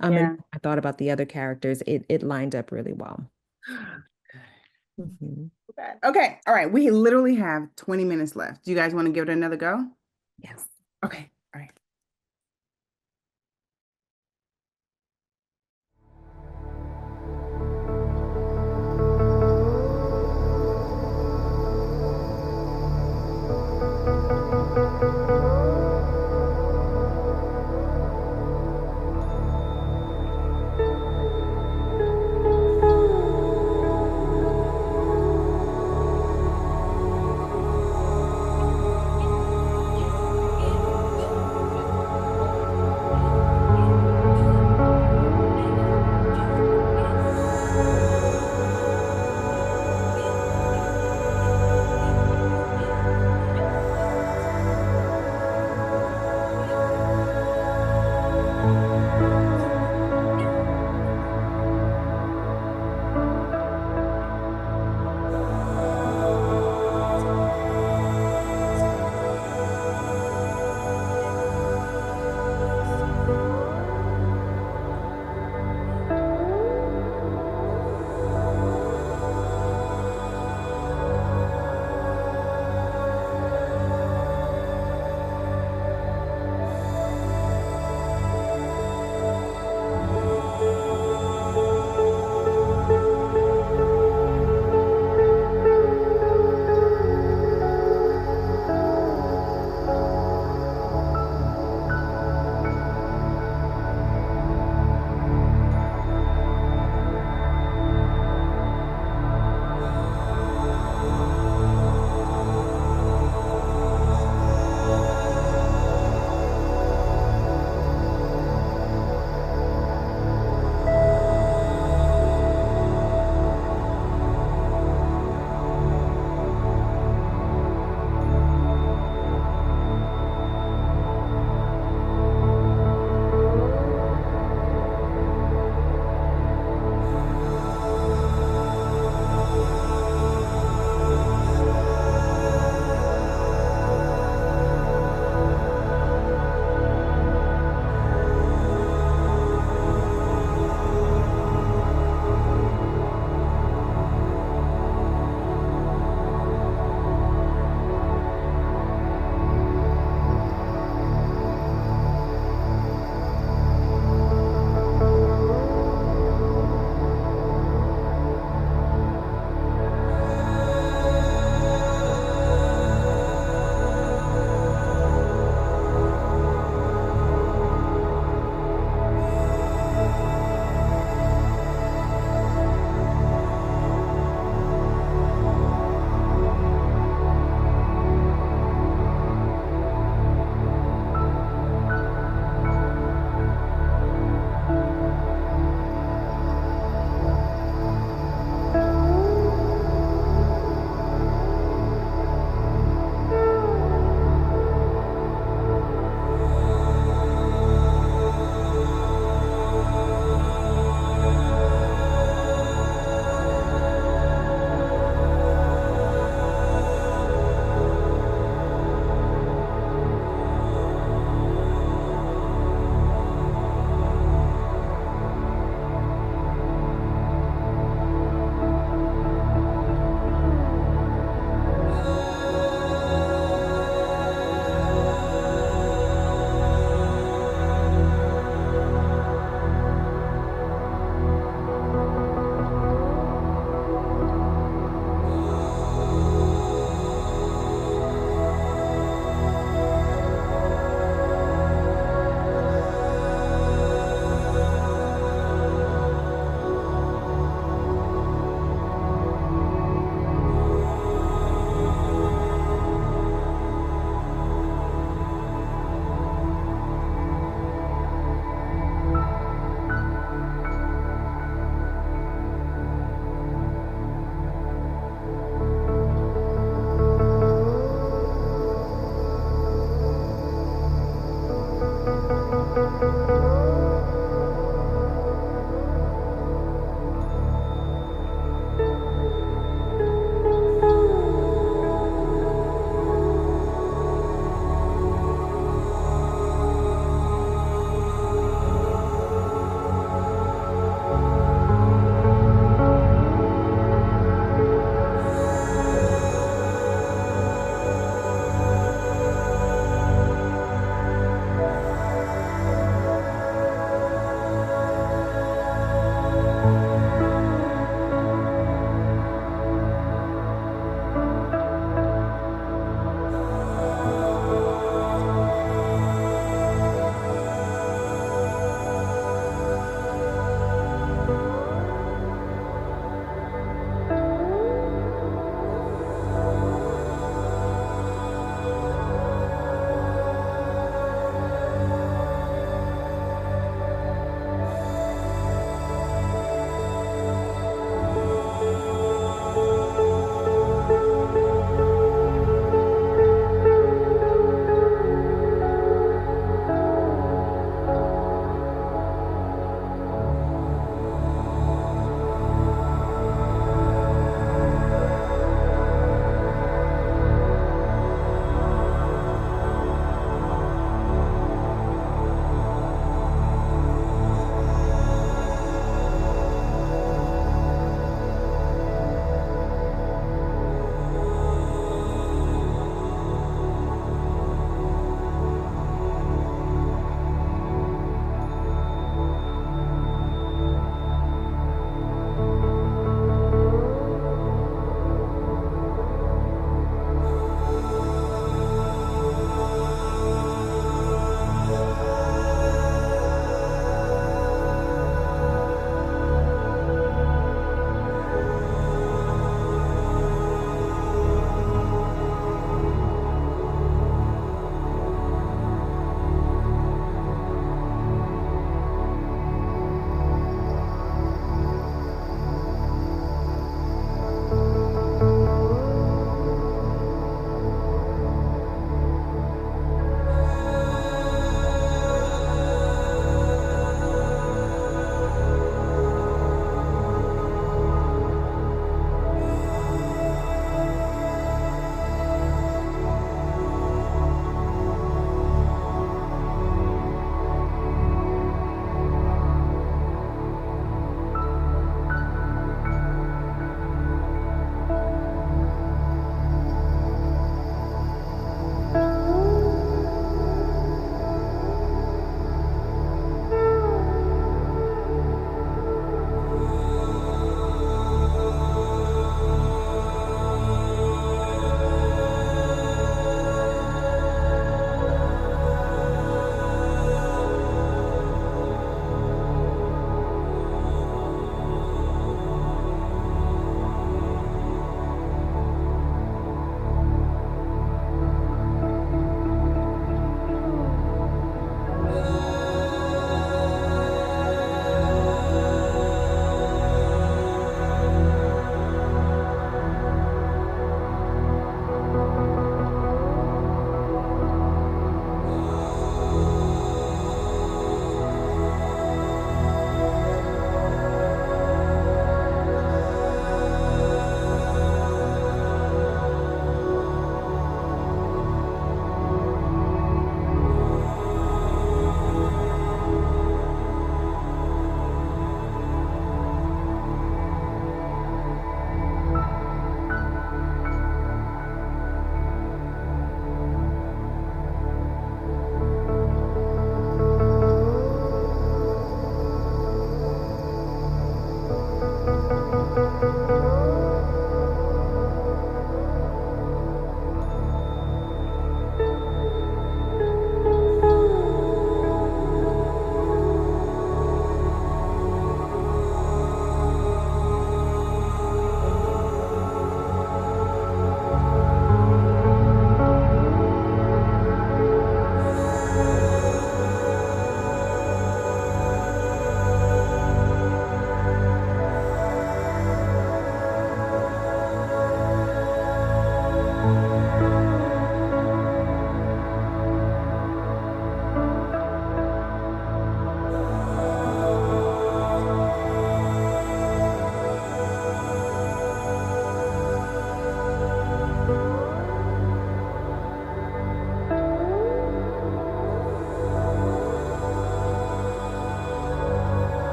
And Yeah. I thought about the other characters, it lined up really well. Mhm. Bad. Okay. All right. We literally have 20 minutes left. Do you guys want to give it another go? Yes. Okay. All right.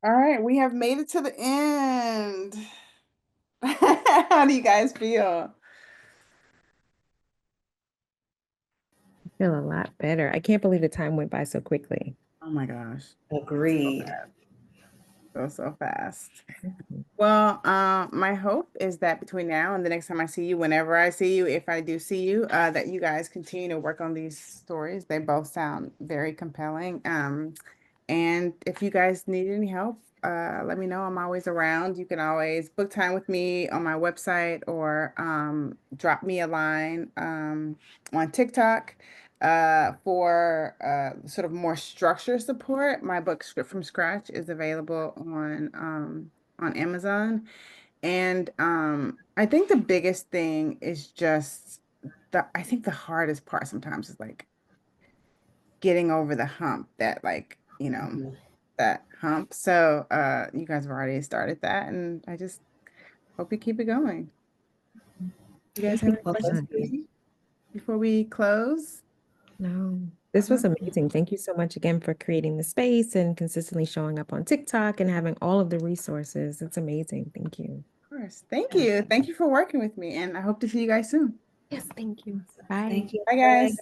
All right, we have made it to the end. How do you guys feel? I feel a lot better. I can't believe the time went by so quickly. Oh my gosh. So Agreed. fast. So fast. Mhm. Well, my hope is that between now and the next time I see you, whenever I see you, if I do see you, that you guys continue to work on these stories. They both sound very compelling. And if you guys need any help, let me know. I'm always around. You can always book time with me on my website or drop me a line on TikTok for sort of more structure support. My book Script from Scratch is available on Amazon. And I think the biggest thing is just I think the hardest part sometimes is like getting over the hump that like, Mhm. that hump. So you guys have already started that and I just hope you keep it going. You guys Thank have you any so Well, thank questions for much. you. me before we close? No, this was amazing. Thank you so much again for creating the space and consistently showing up on TikTok and having all of the resources. It's amazing. Thank you. Of course. Thank Yes. you. Thank you for working with me and I hope to see you guys soon. Yes, thank you. Bye. Thank you, Bye Greg. guys.